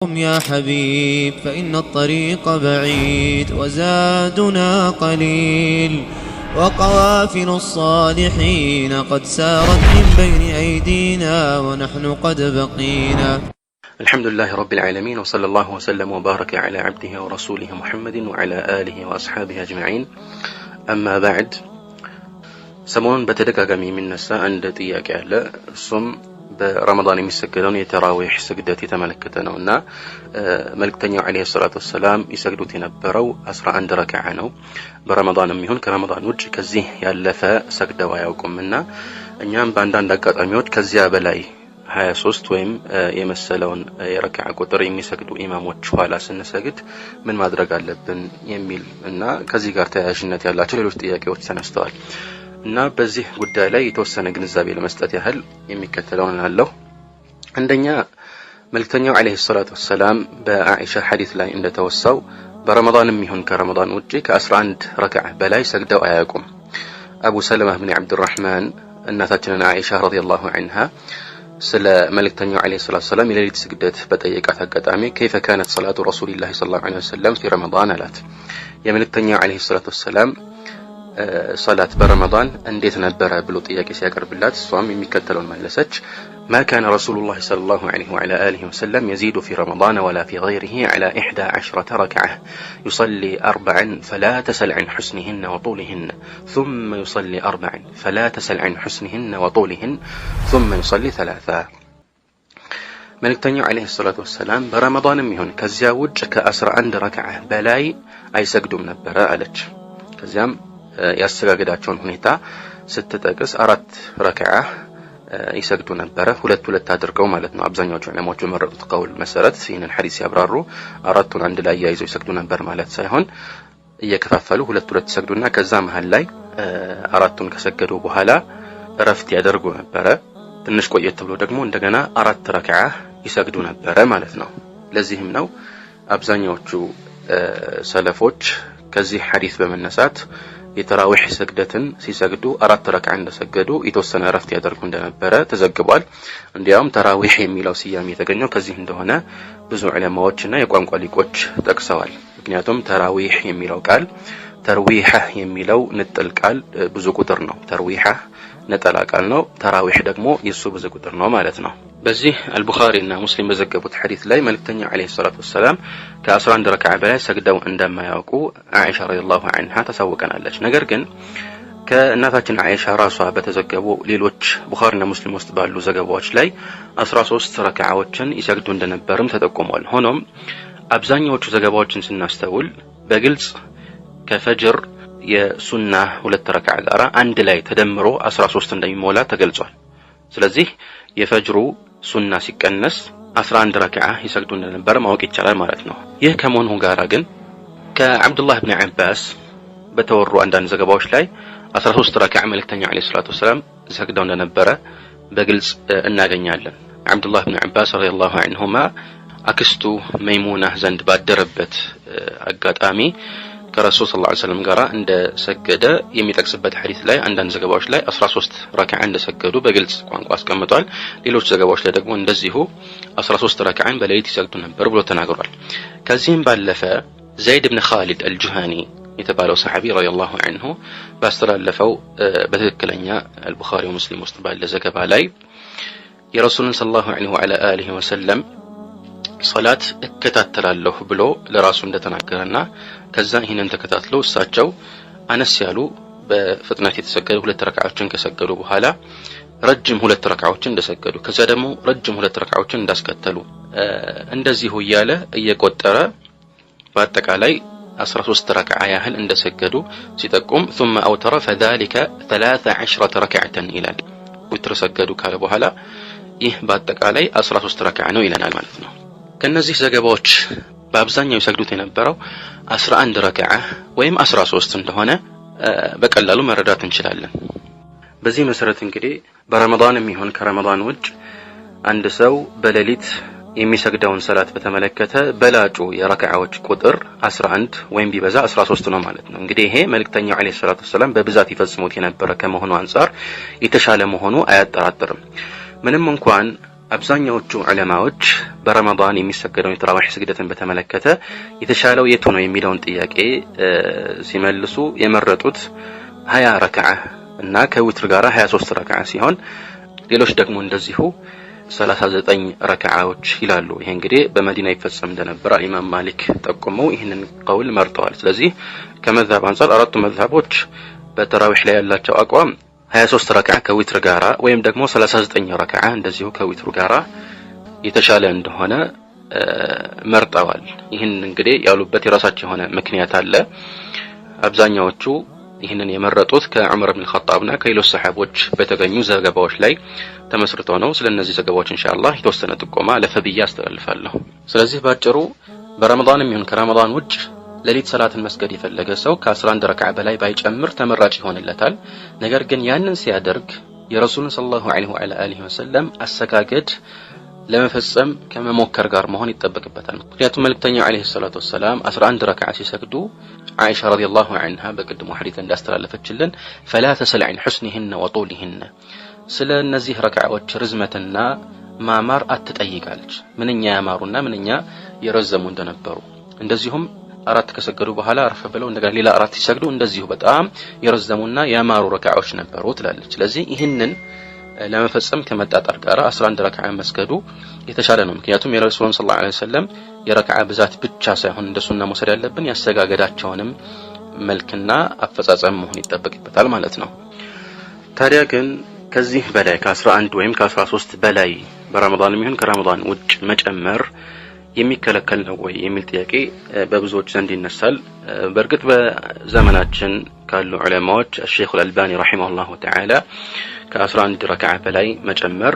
قم يا حبيب فإن الطريق بعيد وزادنا قليل وقوافل الصالحين قد سارت من بين أيدينا ونحن قد بقينا. الحمد لله رب العالمين وصلى الله وسلم وبارك على عبده ورسوله محمد وعلى آله وأصحابه أجمعين. أما بعد، سمون بتدقاقሚ የሚነሳ አንድ ጥያቄ አለ። እሱም በረመዳን የሚሰገደውን የተራዊህ ስግደት የተመለከተ ነውና መልእክተኛው አለይሂ ሰላቱ ወሰለም ይሰግዱት የነበረው 11 ረካዓ ነው። በረመዳንም ይሁን ከረመዳን ውጭ ከዚህ ያለፈ ሰግደው አያውቁምና እኛም በአንዳንድ አጋጣሚዎች ከዚያ በላይ 23 ወይም የመሰለውን የረካዓ ቁጥር የሚሰግዱ ኢማሞች ኋላ ስንሰግድ ምን ማድረግ አለብን የሚል እና ከዚህ ጋር ተያያዥነት ያላቸው ሌሎች ጥያቄዎች ተነስተዋል። እና በዚህ ጉዳይ ላይ የተወሰነ ግንዛቤ ለመስጠት ያህል የሚከተለውን አለው። አንደኛ፣ መልእክተኛው አለይሂ ሰላቱ ወሰለም በአኢሻ ሐዲስ ላይ እንደተወሳው በረመዳንም ይሁን ከረመዳን ውጪ ከ11 ረካዓ በላይ ሰግደው አያውቁም። አቡ ሰለማ ኢብኑ አብዱራህማን እናታችን አኢሻ ረዲየላሁ ዐንሃ ስለ መልእክተኛው አለይሂ ሰላቱ ወሰለም የሌሊት ስግደት በጠየቃት አጋጣሚ كيف كانت صلاة رسول الله صلى الله عليه وسلم في رمضان አላት። የመልእክተኛው አለይሂ ሰላቱ ወሰለም صلاة برمضان انديت نبرة بلو طياكي سياكر بالله الصوم يميكتلون مالسج ما كان رسول الله صلى الله عليه وعلى آله وسلم يزيد في رمضان ولا في غيره على 11 ركعة يصلي 4 فلا تسل عن حسنهن وطولهن ثم يصلي 4 فلا تسل عن حسنهن وطولهن ثم يصلي 3. ملكتنيو عليه الصلاة والسلام برمضان ميهون كزياوج ك11 ركعة بلاي أي سجدوا منبرة ألج كزيام ያሰጋገዳቸውን ሁኔታ ስትጠቅስ 4 ረካዓ ይሰግዱ ነበር። ሁለት አድርገው ማለት ነው። አብዛኛዎቹ ዑለማዎች በመረጡት ቀውል መሰረት ይህንን ሐዲስ ያብራሩ አራቱን አንድ ላይ ያይዘው ይሰግዱ ነበር ማለት ሳይሆን እየከፋፈሉ ሁለት ይሰግዱና ከዛ መሃል ላይ አራቱን ከሰገዱ በኋላ እረፍት ያደርጉ ነበር። ትንሽ ቆየት ብሎ ደግሞ እንደገና 4 ረካዓ ይሰግዱ ነበር ማለት ነው። ለዚህም ነው አብዛኛዎቹ ሰለፎች ከዚህ ሐዲስ በመነሳት የተራዊህ ስግደትን ሲሰግዱ 4 ረካዓ እንደሰገዱ የተወሰነ እረፍት ያደርጉ እንደነበረ ተዘግቧል። እንዲያውም ተራዊህ የሚለው ስያሜ የተገኘው ከዚህ እንደሆነ ብዙ ዑለማዎችና የቋንቋ ሊቆች ጠቅሰዋል። ምክንያቱም ተራዊህ የሚለው ቃል ተርዊህ የሚለው ንጥል ቃል ብዙ ቁጥር ነው። ተርዊህ ነጠላ ቃል ነው። ተራዊህ ደግሞ የሱ ብዙ ቁጥር ነው ማለት ነው። በዚህ አልቡኻሪ እና ሙስሊም በዘገቡት ሐዲስ ላይ መልእክተኛው አለይሂ ሰላቱ ወሰለም ከ11 ረካዓ በላይ ሰግደው እንደማያውቁ አኢሻ ረዲየላሁ ዐንሃ ተሳውቀናለች። ነገር ግን ከእናታችን አኢሻ ራሷ በተዘገቡ ሌሎች ቡኻሪና ሙስሊም ውስጥ ባሉ ዘገባዎች ላይ 13 ረካዓዎችን ይሰግዱ እንደነበርም ተጠቁሟል። ሆኖም አብዛኛዎቹ ዘገባዎችን ስናስተውል በግልጽ ከፈጅር የሱና 2 ረካዓ ጋር አንድ ላይ ተደምሮ 13 እንደሚሞላ ተገልጿል። ስለዚህ የፈጅሩ ሱና ሲቀነስ 11 ረካዓ ይሰግዱ እንደነበር ማወቅ ይቻላል ማለት ነው። ይህ ከመሆኑ ጋር ግን ከአብዱላህ ኢብኑ አባስ በተወሩ አንዳንድ ዘገባዎች ላይ 13 ረካዓ መልእክተኛው አለይሂ ሰላቱ ወሰለም ሰግደው እንደነበረ በግልጽ እናገኛለን። አብዱላህ ኢብኑ አባስ ረዲየላሁ ዐንሁማ አክስቱ መይሙና ዘንድ ባደረበት አጋጣሚ ከረሱል ሰለላሁ ዐለይሂ ወሰለም ጋር እንደሰገደ የሚጠቅስበት ሐዲስ ላይ አንዳንድ ዘገባዎች ላይ 13 ረካዓ እንደሰገዱ በግልጽ ቋንቋ አስቀምጧል። ሌሎች ዘገባዎች ላይ ደግሞ እንደዚሁ 13 ረካዓን በሌሊት ይሰግዱ ነበር ብሎ ተናግሯል። ከዚህም ባለፈ ዘይድ ኢብኑ ኻሊድ አልጁሃኒ የተባለው ሰሐቢ ረዲየላሁ ዐንሁ ባስተላለፈው በትክክለኛ አልቡኻሪ ወሙስሊም ውስጥ ባለ ዘገባ ላይ የረሱልን ሰለላሁ ዐለይሂ ወአሊሂ ወሰለም ሶላት እከታተላለሁ ብሎ ለራሱ እንደተናገረና ከዛ ይሄንን ተከታትሎ እሳቸው አነስ ያሉ በፍጥነት የተሰገዱ 2 ረካዓዎችን ከሰገዱ በኋላ ረጅም 2 ረካዓዎችን እንደሰገዱ ከዛ ደግሞ ረጅም 2 ረካዓዎችን እንዳስከተሉ እንደዚሁ እያለ እየቆጠረ በአጠቃላይ 13 ረካዓ ያህል እንደሰገዱ ሲጠቁም ثم اوتر فذلك 13 ركعه ይላል። ውትር ሰገዱ ካለ በኋላ ይህ በአጠቃላይ 13 ረካዓ ነው ይለናል ማለት ነው። ከነዚህ ዘገባዎች በአብዛኛው ይሰግዱት የነበረው 11 ረካዓ ወይም 13 እንደሆነ በቀላሉ መረዳት እንችላለን። በዚህ መሰረት እንግዲህ በረመዳንም ይሁን ከረመዳን ውጭ አንድ ሰው በሌሊት የሚሰግደውን ሰላት በተመለከተ በላጩ የረካዓዎች ቁጥር 11 ወይም ቢበዛ 13 ነው ማለት ነው። እንግዲህ ይሄ መልእክተኛው አለይሂ ሰላቱ ወሰለም በብዛት ይፈጽሙት የነበረ ከመሆኑ አንፃር የተሻለ መሆኑ አያጠራጥርም። ምንም እንኳን አብዛኛዎቹ ዑለማዎች በረመዳን የሚሰገደውን የተራዊህ ስግደትን በተመለከተ የተሻለው የቱ ነው የሚለውን ጥያቄ ሲመልሱ የመረጡት 20 ረክዓ እና ከዊትር ጋር 23 ረክዓ ሲሆን ሌሎች ደግሞ እንደዚሁ 39 ረክዓዎች ይላሉ። ይሄ እንግዲህ በመዲና ይፈጸም እንደነበር ኢማም ማሊክ ጠቁመው ይህንን ቀውል መርጠዋል። ስለዚህ ከመዝሐብ አንፃር አራቱ መዝሐቦች በተራዊህ ላይ ያላቸው አቋም 23 ረክዓ ከዊትር ጋራ ወይም ደግሞ 39 ረክዓ እንደዚሁ ከዊትር ጋራ የተሻለ እንደሆነ መርጠዋል። ይህን እንግዲህ ያሉበት የራሳቸው የሆነ ምክንያት አለ። አብዛኛዎቹ ይህንን የመረጡት ከዑመር ኢብኑ ኸጣብና ከሌሎች ሰሃቦች በተገኙ ዘገባዎች ላይ ተመስርቶ ነው። ስለነዚህ ዘገባዎች ኢንሻአላህ የተወሰነ ጥቆማ ለፈብያ አስተላልፋለሁ። ስለዚህ ባጭሩ በረመዳንም ይሁን ከረመዳን ውጭ ሌሊት ሰላትን መስገድ የፈለገ ሰው ከ11 ረክዓ በላይ ባይጨምር ተመራጭ ይሆንለታል። ነገር ግን ያንን ሲያደርግ የረሱልን ሰለላሁ ዐለይሂ ወሰለም አሰጋገድ ለመፈጸም ከመሞከር ጋር መሆን ይጠበቅበታል። ምክንያቱም መልእክተኛው ዐለይሂ ሰላቱ ወሰላም 11 ረክዓ ሲሰግዱ አይሻ ረዲየላሁ ዐንሃ በቅድሙ ሐዲስ እንዳስተላለፈችልን فلا تسل عن حسنهن وطولهن ስለ እነዚህ ረክዓዎች ርዝመትና ማማር አትጠይቃለች። ምንኛ ያማሩና ምንኛ የረዘሙ እንደነበሩ እንደዚሁም አራት ከሰገዱ በኋላ አረፈ ብለው እንደገና ሌላ አራት ሲሰግዱ እንደዚሁ በጣም የረዘሙና ያማሩ ረክዓዎች ነበሩ ትላለች። ስለዚህ ይህንን ለመፈጸም ከመጣጣር ጋር 11 ረክዓ መስገዱ የተሻለ ነው። ምክንያቱም የረሱሉን ሰለላሁ ዐለይሂ ወሰለም የረክዓ ብዛት ብቻ ሳይሆን እንደሱና መውሰድ ያለብን ያሰጋገዳቸውንም መልክና አፈጻጸም መሆን ይጠበቅበታል ማለት ነው። ታዲያ ግን ከዚህ በላይ ከ11 ወይም ከ13 በላይ በረመዳን ይሁን ከረመዳን ውጭ መጨመር የሚከለከል ነው ወይ የሚል ጥያቄ በብዙዎች ዘንድ ይነሳል። በእርግጥ በዘመናችን ካሉ ዑለማዎች ሼኹ አልባኒ ረሂመሁላሁ ተዓላ ከ11 ረክዓ በላይ መጨመር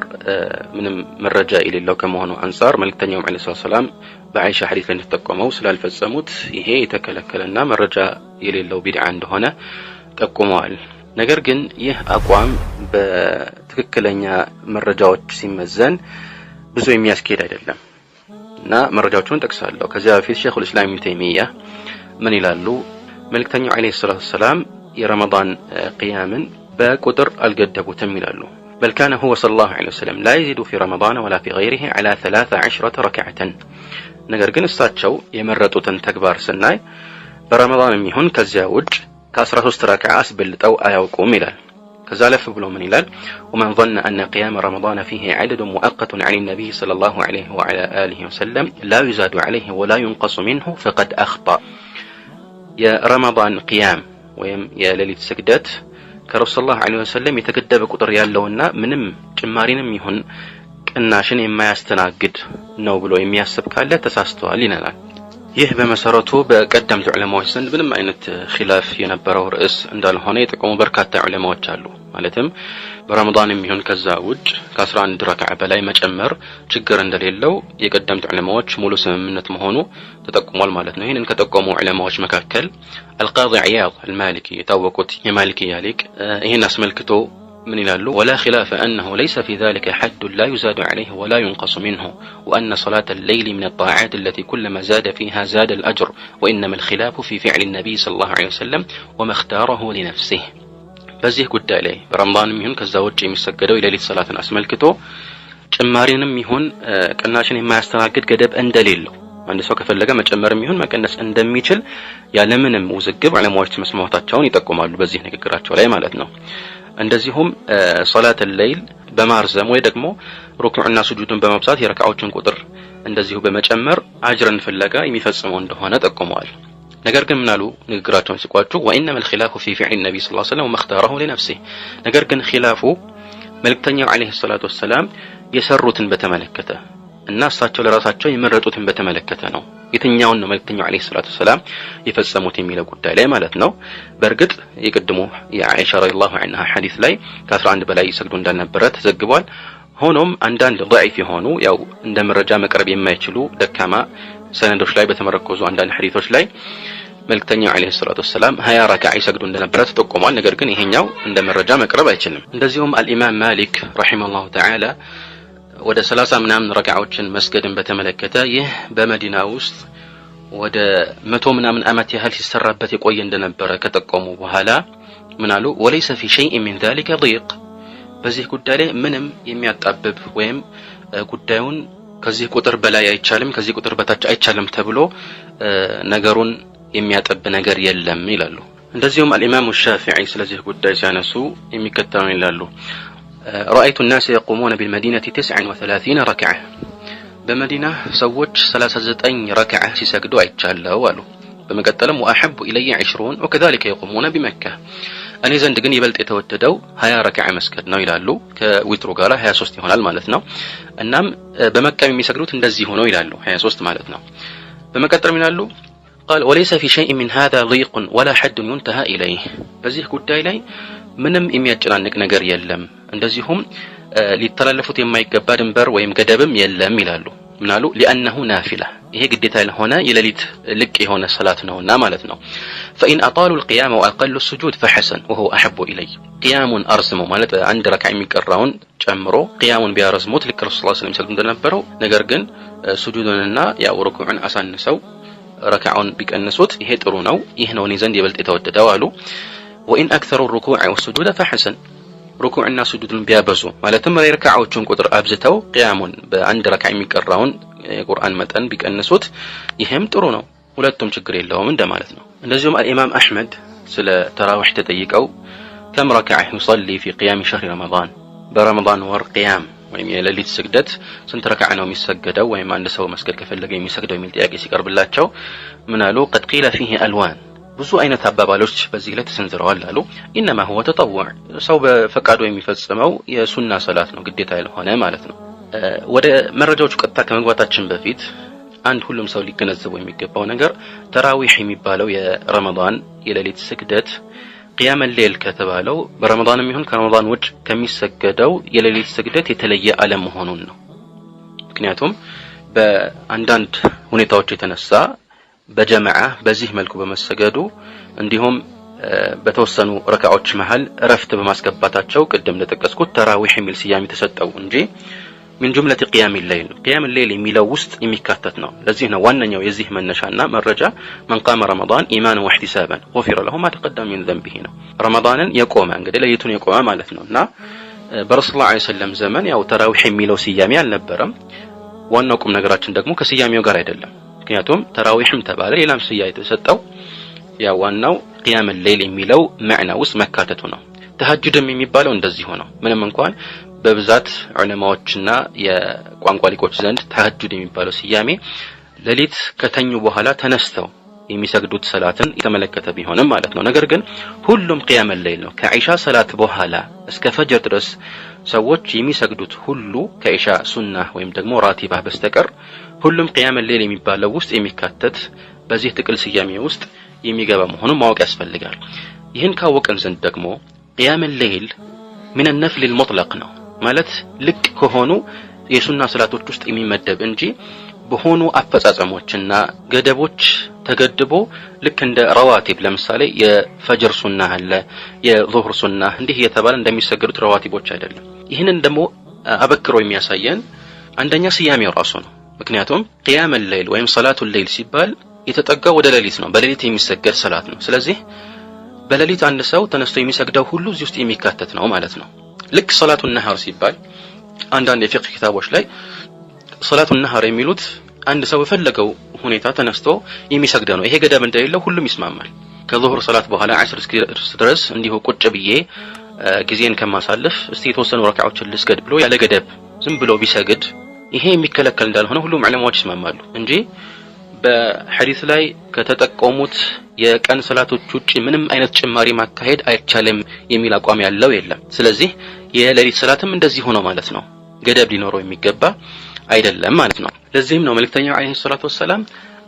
ምንም መረጃ የሌለው ከመሆኑ አንፃር መልእክተኛው ዐለይሂ ሰላም በአይሻ ሐዲስ ላይ እንደተጠቆመው ስላልፈጸሙት ይሄ የተከለከለና መረጃ የሌለው ቢድዓ እንደሆነ ጠቁመዋል። ነገር ግን ይህ አቋም በትክክለኛ መረጃዎች ሲመዘን ብዙ የሚያስኬድ አይደለም እና መረጃዎቹን ጠቅሳለሁ። ከዚያ በፊት ሼኹል ኢስላም ኢብኑ ተይሚያ ምን ይላሉ? መልእክተኛው ዐለይሂ ሰላም የረመዳን ቂያምን በቁጥር አልገደቡትም ይላሉ። بل كان هو صلى الله عليه وسلم لا يزيد في رمضان ولا في غيره على 13 ركعة ነገር ግን እሳቸው የመረጡትን ተግባር ስናይ በረመዳንም ይሁን ከዚያ ውጭ ከ13 ረክዓ አስበልጠው አያውቁም ይላል። كذلك بلو من إلال ومن ظن أن قيام رمضان فيه عدد مؤقت عن النبي صلى الله عليه وعلى آله وسلم لا يزاد عليه ولا ينقص منه فقد أخطأ. يا رمضان قيام ويم يا ليلة سجدات كرسول الله عليه وسلم يتكدب قدر يالونا منم جمارين يهون كناشن ما يستناقد نو بلو يمياسب كالا تساستوا لنا ይህ በመሰረቱ በቀደምት ዑለማዎች ዘንድ ምንም አይነት ኺላፍ የነበረው ርዕስ እንዳልሆነ የጠቆሙ በርካታ ዑለማዎች አሉ። ማለትም በረመዳንም ይሁን ከዛ ውጭ ከ11 ረክዓ በላይ መጨመር ችግር እንደሌለው የቀደምት ዑለማዎች ሙሉ ስምምነት መሆኑ ተጠቁሟል ማለት ነው። ይህንን ከጠቆሙ ዑለማዎች መካከል አልቃዲ ዒያድ አልማሊኪ የታወቁት የማሊኪያ ሊቅ ይህን አስመልክቶ من يلالو ولا خلاف أنه ليس في ذلك حد لا يزاد عليه ولا ينقص منه وأن صلاة الليل من الطاعات التي كلما زاد فيها زاد الأجر وإنما الخلاف في فعل النبي صلى الله عليه وسلم وما اختاره لنفسه. بزيه قد عليه برمضان ميهون كالزوج يمسجدوا إلى ليلة صلاة أسمال كتو جمارين ميهون كناشن ما يستناقد قدب أن دليله عند سوق فلقة ما جمار ميهون ما كناس أندم ميشل يعلمن موزقب على موجة مسموحات شون يتقوم على بزيه نكرات ولا مالتنا እንደዚሁም ሶላት الليل በማርዘም ወይ ደግሞ ሩኩዕና ሱጁድን በመብዛት የረካዓዎችን ቁጥር እንደዚሁ በመጨመር አጅርን ፍለጋ የሚፈጽመው እንደሆነ ጠቁመዋል። ነገር ግን ምናሉ ንግግራቸውን ሲቋጩ وانما الخلاف في فعل النبي صلى الله عليه وسلم ومختاره لنفسه ነገር ግን ኺላፉ መልእክተኛው ዐለይሂ ሰላቱ ወሰላም የሰሩትን በተመለከተ እና እሳቸው ለራሳቸው የመረጡትን በተመለከተ ነው። የትኛውን ነው መልእክተኛው ዐለይሂ ሰላቱ ወሰላም የፈጸሙት የሚለው ጉዳይ ላይ ማለት ነው። በእርግጥ የቀድሞ የአይሻ ረዲየላሁ ዐንሃ ሐዲስ ላይ ከ11 በላይ ይሰግዱ እንደነበረ ተዘግቧል። ሆኖም አንዳንድ ضعيف የሆኑ ያው እንደ መረጃ መቅረብ የማይችሉ ደካማ ሰነዶች ላይ በተመረኮዙ አንዳንድ ሐዲሶች ላይ መልእክተኛው ዐለይሂ ሰላቱ ወሰላም 20 ረክዓ ይሰግዱ እንደነበረ ተጠቁሟል። ነገር ግን ይሄኛው እንደ መረጃ መቅረብ አይችልም። እንደዚሁም አልኢማም ማሊክ ረሂመሁላሁ ተዓላ ወደ 30 ምናምን ረክዓዎችን መስገድን በተመለከተ ይህ በመዲና ውስጥ ወደ 100 ምናምን ዓመት ያህል ሲሰራበት የቆየ እንደነበረ ከጠቆሙ በኋላ ምናሉ وليس في شيء من ذلك ضيق በዚህ ጉዳይ ላይ ምንም የሚያጣብብ ወይም ጉዳዩን ከዚህ ቁጥር በላይ አይቻልም ከዚህ ቁጥር በታች አይቻልም ተብሎ ነገሩን የሚያጠብ ነገር የለም ይላሉ። እንደዚሁም الامام الشافعي ስለዚህ ጉዳይ ሲያነሱ የሚከተሉን ይላሉ። رأيت الناس يقومون بالمدينة 39 ركعة በመዲና ሰዎች 39 ረክዓ ሲሰግዱ አይቻለው አሉ። በመቀጠልም واحب الي 20 وكذلك يقومون بمكة እኔ ዘንድ ግን ይበልጥ የተወደደው 20 ረክዓ መስገድ ነው ይላሉ። ከዊትሩ ጋር 23 ይሆናል ማለት ነው። እናም በመካ የሚሰግዱት እንደዚህ ሆኖ ይላሉ 23 ማለት ነው። በመቀጠልም ይላሉ قال وليس في شيء من هذا ضيق ولا حد ينتهى اليه በዚህ ጉዳይ ላይ ምንም የሚያጨናንቅ ነገር የለም እንደዚሁም ሊተላለፉት የማይገባ ድንበር ወይም ገደብም የለም ይላሉ። ምናሉ لانه نافله ይሄ ግዴታ ያልሆነ የሌሊት ልቅ የሆነ ሰላት ነውና ማለት ነው። فإن أطالوا القيام وأقلوا السجود فحسن وهو أحب إلي قيام أرسموا ማለት አንድ ረክዓ የሚቀራውን ጨምሮ ቂያሙን ቢያረዝሙት ልክ ረሱላህ ሰለላሁ ዐለይሂ ወሰለም ሲሰግዱ እንደነበረው ነገር ግን ሱጁዱንና ያው ሩኩዑን አሳንሰው ረክዓውን ቢቀንሱት ይሄ ጥሩ ነው ይሄ ነው እኔ ዘንድ ይበልጥ የተወደደው አሉ። وإن أكثروا الركوع والسجود فحسن ሩኩዕና ሱጁድን ቢያበዙ ማለትም ረክዓዎቹን ቁጥር አብዝተው ቂያሙን በአንድ ረክዓ የሚቀራውን የቁርአን መጠን ቢቀንሱት ይሄም ጥሩ ነው ሁለቱም ችግር የለውም እንደማለት ነው። እንደዚሁም الإمام أحمد ስለ ተራዊህ ተጠይቀው كم ركعة يصلي في قيام شهر رمضان برمضان ወር ቂያም ወይም የሌሊት ስግደት ስንት ረክዓ ነው የሚሰገደው ወይም አንድ ሰው መስገድ ከፈለገ የሚሰግደው የሚል ጥያቄ ሲቀርብላቸው ምን አሉ قد قيل فيه ألوان ብዙ አይነት አባባሎች በዚህ ላይ ተሰንዝረዋል አሉ። انما هو تطوع ሰው በፈቃዱ የሚፈጽመው የሱና ሰላት ነው ግዴታ ያልሆነ ማለት ነው። ወደ መረጃዎቹ ቀጥታ ከመግባታችን በፊት አንድ ሁሉም ሰው ሊገነዘበው የሚገባው ነገር ተራዊህ የሚባለው የረመዳን የሌሊት ስግደት ቂያም الليل ከተባለው በረመዳንም ይሁን ከረመዳን ውጭ ከሚሰገደው የሌሊት ስግደት የተለየ አለመሆኑን ነው። ምክንያቱም በአንዳንድ ሁኔታዎች የተነሳ በጀማዓ በዚህ መልኩ በመሰገዱ እንዲሁም በተወሰኑ ረክዓዎች መሃል ረፍት በማስገባታቸው ቅድም ለተጠቀስኩት ተራዊህ የሚል ስያሜ ተሰጠው እንጂ من جملة قيام الليل قيام الليل የሚለው ውስጥ የሚካተት ነው። ለዚህ ነው ዋነኛው የዚህ መነሻና መረጃ من قام رمضان ايمانا واحتسابا غفر له ما تقدم من ذنبه ነው። ረመዳንን የቆመ እንግዲህ ለይቱን የቆመ ማለት ነውና በረሱላህ ሰለላሁ ዐለይሂ ወሰለም ዘመን ያው ተራዊህ የሚለው ስያሜ አልነበረም። ዋናው ቁም ነገራችን ደግሞ ከስያሜው ጋር አይደለም። ምክንያቱም ተራዊህም ተባለ ሌላም ስያሜ የተሰጠው ያው ዋናው ቂያም الليل የሚለው ማዕና ውስጥ መካተቱ ነው። ተሐጁድም የሚባለው እንደዚህ ሆኖ ምንም እንኳን በብዛት ዑለማዎችና የቋንቋ ሊቆች ዘንድ ተሐጁድ የሚባለው ስያሜ ሌሊት ከተኙ በኋላ ተነስተው የሚሰግዱት ሰላትን የተመለከተ ቢሆንም ማለት ነው። ነገር ግን ሁሉም ቂያም الليل ነው። ከኢሻ ሰላት በኋላ እስከ ፈጅር ድረስ ሰዎች የሚሰግዱት ሁሉ ከኢሻ ሱና ወይም ደግሞ ራቲባ በስተቀር ሁሉም ቂያም الليل የሚባለው ውስጥ የሚካተት በዚህ ጥቅል ስያሜ ውስጥ የሚገባ መሆኑን ማወቅ ያስፈልጋል። ይህን ካወቅን ዘንድ ደግሞ ቂያም الليل من النفل المطلق ነው ማለት ልክ ከሆኑ የሱና ሰላቶች ውስጥ የሚመደብ እንጂ በሆኑ አፈጻጸሞችና ገደቦች ተገድቦ ልክ እንደ ረዋቲብ ለምሳሌ የፈጅር ሱና አለ የዙህር ሱና እንዲህ የተባለ እንደሚሰገዱት ረዋቲቦች አይደለም። ይህንን ደግሞ አበክሮ የሚያሳየን አንደኛ ስያሜው ራሱ ነው። ምክንያቱም ቂያም الليل ወይም ሰላቱ الليل ሲባል የተጠጋው ወደ ሌሊት ነው በሌሊት የሚሰገድ ሰላት ነው። ስለዚህ በሌሊት አንድ ሰው ተነስቶ የሚሰግደው ሁሉ እዚህ ውስጥ የሚካተት ነው ማለት ነው። ልክ ሰላቱ ነሃር ሲባል አንዳንድ የፊቅህ ኪታቦች ላይ ሰላቱ ነሃር የሚሉት አንድ ሰው በፈለገው ሁኔታ ተነስቶ የሚሰግደው ነው። ይሄ ገደብ እንደሌለው ሁሉም ይስማማል። ከዙህር ሰላት በኋላ ዐስር እስኪደርስ ድረስ እንዲሁ ቁጭ ብዬ ጊዜን ከማሳለፍ እስቲ የተወሰኑ ረክዓዎችን ልስገድ ብሎ ያለ ገደብ ዝም ብሎ ቢሰግድ ይሄ የሚከለከል እንዳልሆነ ሁሉም ዑለማዎች ይስማማሉ እንጂ በሐዲስ ላይ ከተጠቆሙት የቀን ሰላቶች ውጪ ምንም አይነት ጭማሪ ማካሄድ አይቻልም የሚል አቋም ያለው የለም። ስለዚህ የሌሊት ሰላትም እንደዚህ ሆኖ ማለት ነው ገደብ ሊኖረው የሚገባ አይደለም ማለት ነው። ለዚህም ነው መልእክተኛው አለይሂ ሰላቱ ወሰለም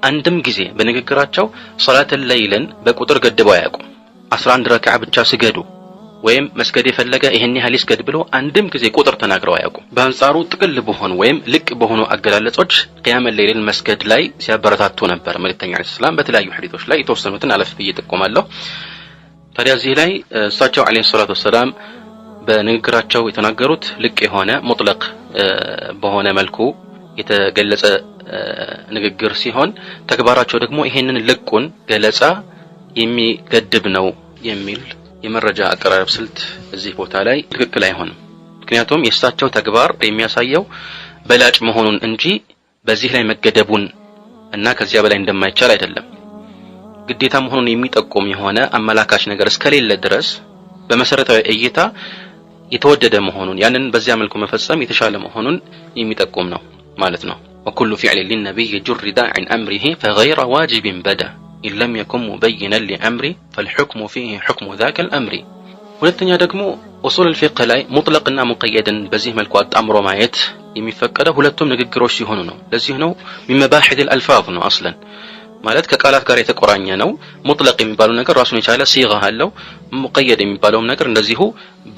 አንድም ጊዜ በንግግራቸው ሰላተል ለይልን በቁጥር ገድበው አያውቁም። 11 ረክዓ ብቻ ስገዱ ወይም መስገድ የፈለገ ይሄን ያህል ይስገድ ብሎ አንድም ጊዜ ቁጥር ተናግረው አያውቁም። በአንጻሩ ጥቅል በሆኑ ወይም ልቅ በሆኑ አገላለጾች ቂያም الليل መስገድ ላይ ሲያበረታቱ ነበር መልእክተኛው አለይሂ ሰላም በተለያዩ ሐዲሶች ላይ የተወሰኑትን አለፍ ብዬ ተቆማለሁ። ታዲያ እዚህ ላይ እሳቸው አለይሂ ሰላቱ ወሰለም በንግግራቸው የተናገሩት ልቅ የሆነ ሙጥለቅ በሆነ መልኩ የተገለጸ ንግግር ሲሆን ተግባራቸው ደግሞ ይሄንን ልቁን ገለጻ የሚገድብ ነው የሚል የመረጃ አቀራረብ ስልት እዚህ ቦታ ላይ ትክክል አይሆንም። ምክንያቱም የእሳቸው ተግባር የሚያሳየው በላጭ መሆኑን እንጂ በዚህ ላይ መገደቡን እና ከዚያ በላይ እንደማይቻል አይደለም። ግዴታ መሆኑን የሚጠቁም የሆነ አመላካች ነገር እስከሌለ ድረስ በመሰረታዊ እይታ የተወደደ መሆኑን ያንን በዚያ መልኩ መፈጸም የተሻለ መሆኑን የሚጠቁም ነው ማለት ነው። وكل فعل للنبي جرد عن أمره فغير واجب بدا إن لم يكن مبينا لأمره فالحكم فيه حكم ذاك الأمر ሁለተኛ ደግሞ ኡሱል الفقه ላይ ሙጥለቅና ሙቀየድን በዚህ መልኩ አጣምሮ ማየት የሚፈቀደው ሁለቱም ንግግሮች ሲሆኑ ነው። ለዚህ ነው من مباحث الألفاظ ነው አስለን ማለት ከቃላት ጋር የተቆራኘ ነው። ሙጥለቅ የሚባለው ነገር ራሱን የቻለ ሲጋ አለው። ሙቀየድ የሚባለው ነገር እንደዚሁ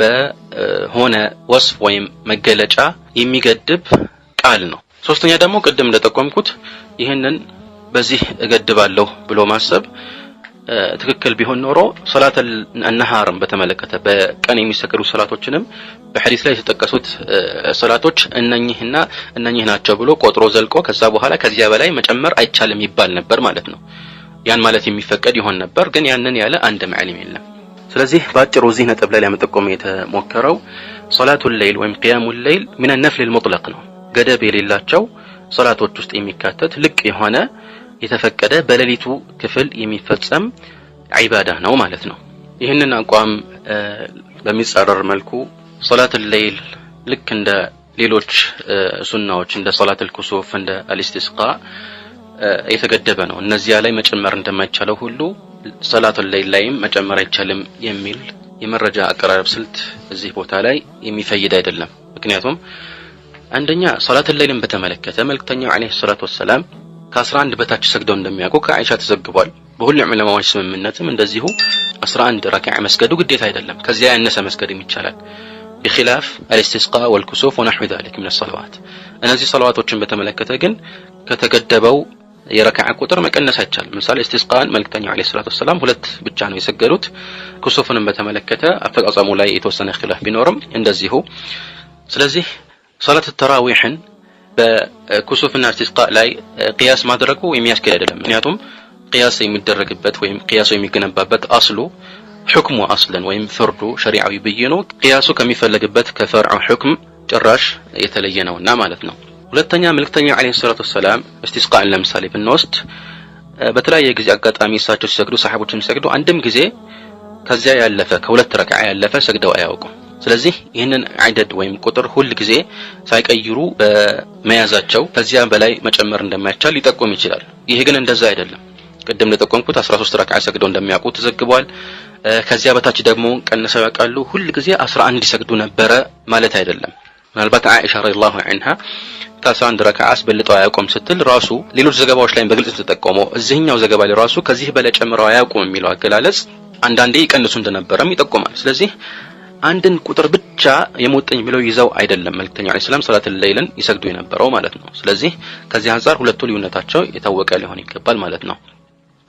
በሆነ ወስፍ ወይም መገለጫ የሚገድብ ቃል ነው። ሶስተኛ ደግሞ ቅድም እንደጠቆምኩት ይሄንን በዚህ እገድባለሁ ብሎ ማሰብ ትክክል ቢሆን ኖሮ ሶላተል ነሃርን በተመለከተ በቀን የሚሰገዱ ሶላቶችንም በሐዲስ ላይ የተጠቀሱት ሶላቶች እነኚህ ናቸው ብሎ ቆጥሮ ዘልቆ ከዛ በኋላ ከዚያ በላይ መጨመር አይቻልም ይባል ነበር ማለት ነው። ያን ማለት የሚፈቀድ ይሆን ነበር፣ ግን ያንን ያለ አንድም ዓሊም የለም። ስለዚህ ባጭሩ እዚህ ነጥብ ላይ ለመጠቆም የተሞከረው ሶላቱል ለይል ወይም ቂያሙል ለይል ሚን ነፍል المطلق ነው። ገደብ የሌላቸው ሶላቶች ውስጥ የሚካተት ልቅ የሆነ የተፈቀደ በሌሊቱ ክፍል የሚፈጸም ዒባዳ ነው ማለት ነው። ይህንን አቋም በሚጻረር መልኩ ሶላቱል ለይል ልክ እንደ ሌሎች ሱናዎች እንደ ሶላቱል ኩሱፍ እንደ አልኢስቲስቃ የተገደበ ነው። እነዚያ ላይ መጨመር እንደማይቻለው ሁሉ ሶላቱል ለይል ላይም መጨመር አይቻልም የሚል የመረጃ አቀራረብ ስልት እዚህ ቦታ ላይ የሚፈይድ አይደለም። ምክንያቱም አንደኛ ሶላቱል ለይልን በተመለከተ መልእክተኛው አለይሂ ሰላቱ ወሰለም ከ11 በታች ሰግደው እንደሚያውቁ ከአይሻ ተዘግቧል። በሁሉም ዑለማዎች ስምምነትም እንደዚሁ 11 ረካዓ መስገዱ ግዴታ አይደለም፣ ከዚያ ያነሰ መስገድም ይቻላል። بخلاف الاستسقاء والكسوف ونحو ذلك من الصلوات እነዚህ ሶላቶችን በተመለከተ ግን ከተገደበው የረካዓ ቁጥር መቀነስ አይቻልም። ለምሳሌ ኢስቲስቃን መልእክተኛው አለይሂ ሰላቱ ወሰለም 2 ብቻ ነው የሰገዱት። ኩሱፍንም በተመለከተ አፈጻጸሙ ላይ የተወሰነ ኺላፍ ቢኖርም እንደዚሁ። ስለዚህ ሶላት ተራዊህን በኩሱፍና ኢስቲስቃ ላይ ቂያስ ማድረጉ የሚያስኬድ አይደለም። ምክንያቱም ቂያስ የሚደረግበት ወይም ቂያሱ የሚገነባበት አስሉ ሁክሙ አስለን ወይም ፍርዱ ሸሪዓዊ ብይኑ ቂያሱ ከሚፈለግበት ከፈርዑ ሁክም ጭራሽ የተለየ ነውና ማለት ነው። ሁለተኛ መልእክተኛው አለይሂ ሰላቱ ወሰለም ኢስቲስቃን ለምሳሌ ብንወስድ በተለያየ ጊዜ አጋጣሚ እሳቸው ሲሰግዱ ሰሃቦችም ሲሰግዱ አንድም ጊዜ ከዚያ ያለፈ ከሁለት ረካዓ ያለፈ ሰግደው አያውቁም። ስለዚህ ይህንን ዐደድ ወይም ቁጥር ሁሉ ጊዜ ሳይቀይሩ በመያዛቸው ከዚያ በላይ መጨመር እንደማይቻል ሊጠቁም ይችላል። ይሄ ግን እንደዛ አይደለም። ቅድም ለተቆምኩት 13 ረካዓ ሰግደው እንደሚያውቁ ተዘግቧል። ከዚያ በታች ደግሞ ቀንሰው ያውቃሉ። ሁሉ ጊዜ 11 ይሰግዱ ነበረ ማለት አይደለም። ምናልባት አይሻ ረዲየላሁ ዐንሃ ከ11 ረካዓ አስበልጠው አያውቁም ስትል ራሱ ሌሎች ዘገባዎች ላይ በግልጽ ተጠቆመው እዚህኛው ዘገባ ላይ ራሱ ከዚህ በላይ ጨምረው አያውቁም የሚለው አገላለጽ አንዳንዴ ይቀንሱ እንደነበረም ይጠቁማል። ስለዚህ አንድን ቁጥር ብቻ የሞጥኝ ብለው ይዘው አይደለም መልእክተኛው አለይሂ ሰላም ሶላቱል ለይልን ይሰግዱ የነበረው ማለት ነው። ስለዚህ ከዚህ አንፃር ሁለቱ ልዩነታቸው የታወቀ ሊሆን ይገባል ማለት ነው።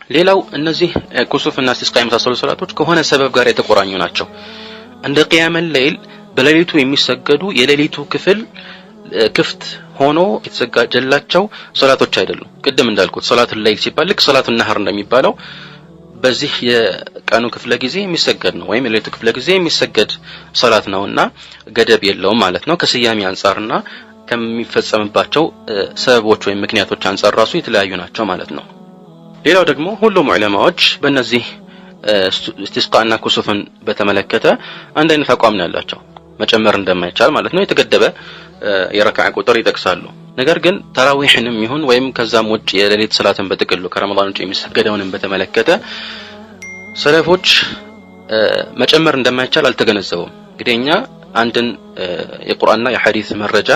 ሌላው እነዚህ ኩሱፍና ኢስቲስቃ የመሳሰሉ ሶላቶች ከሆነ ሰበብ ጋር የተቆራኙ ናቸው። እንደ ቂያመል ለይል በሌሊቱ የሚሰገዱ የሌሊቱ ክፍል ክፍት ሆኖ የተዘጋጀላቸው ሶላቶች አይደሉም። ቅድም እንዳልኩት ሶላቱል ለይል ሲባል ልክ ሶላቱን ነህር እንደሚባለው በዚህ የቀኑ ክፍለ ጊዜ የሚሰገድ ነው ወይም የሌሊቱ ክፍለ ጊዜ የሚሰገድ ሶላት ነውና ገደብ የለውም ማለት ነው። ከስያሜ አንፃርና ከሚፈጸምባቸው ሰበቦች ወይም ምክንያቶች አንፃር ራሱ የተለያዩ ናቸው ማለት ነው። ሌላው ደግሞ ሁሉም ዑለማዎች በእነዚህ ኢስቲስቃና ኩሱፍን በተመለከተ አንድ አይነት አቋም ነው ያላቸው፣ መጨመር እንደማይቻል ማለት ነው። የተገደበ የረካዓ ቁጥር ይጠቅሳሉ። ነገር ግን ተራዊህንም ይሁን ወይም ከዛም ውጭ የሌሊት ሰላትን በጥቅሉ ከረመዳን ውጭ የሚሰገደውንም በተመለከተ ሰለፎች መጨመር እንደማይቻል አልተገነዘቡም። እንግዲህ እኛ አንድን የቁርአንና የሐዲስ መረጃ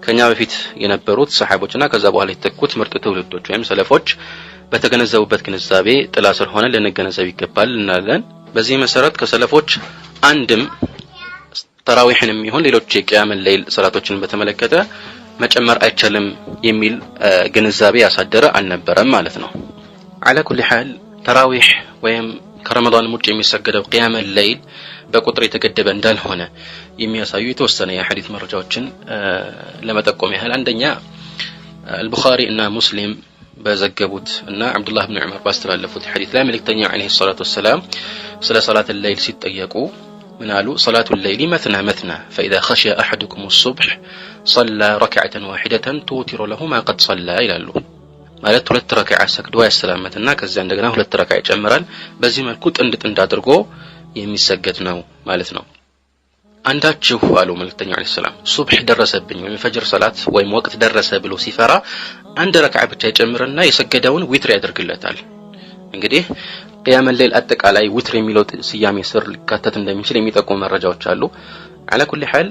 ከኛ በፊት የነበሩት ሰሃቦችና ከዛ በኋላ የተተኩት ምርጥ ትውልዶች ወይም ሰለፎች በተገነዘቡበት ግንዛቤ ጥላ ስር ሆነን ልንገነዘብ ይገባል እናለን። በዚህ መሰረት ከሰለፎች አንድም ተራዊህንም ይሁን ሌሎች የቂያመል ለይል ሰላቶችን በተመለከተ መጨመር አይቻልም የሚል ግንዛቤ ያሳደረ አልነበረም ማለት ነው። على كل حال ተራዊህ ወይም ከረመዳን ውጭ የሚሰገደው ቂያመል ለይል በቁጥር የተገደበ እንዳልሆነ የሚያሳዩ የተወሰነ የሐዲስ መረጃዎችን ለመጠቆም ያህል አንደኛ አልቡኻሪ እና ሙስሊም በዘገቡት እና አብዱላህ ኢብኑ ዑመር ባስተላለፉት ሐዲስ ላይ መልእክተኛው አለይሂ ሰላቱ ወሰለም ስለ ሶላቱል ለይል ሲጠየቁ ምን አሉ? ሶላቱል ለይል መትና መትና فاذا خشي احدكم الصبح صلى ركعة واحدة توتر له ما قد صلى ይላሉ ማለት ሁለት ረካዓ ሰግዶ ያሰላመትና ከዛ እንደገና ሁለት ረካዓ ይጨምራል በዚህ መልኩ ጥንድ አድርጎ የሚሰገድ ነው ማለት ነው አንዳችሁ አሉ መልእክተኛው አለይሂ ሰላም ሱብህ ደረሰብኝ ወይም ፈጅር ሰላት ወይም ወቅት ደረሰ ብሎ ሲፈራ አንድ ረካዓ ብቻ ይጨምርና የሰገደውን ዊትር ያደርግለታል እንግዲህ ቂያም الليل አጠቃላይ ዊትር የሚለው ስያሜ ስር ሊካተት እንደሚችል የሚጠቁሙ መረጃዎች አሉ على كل حال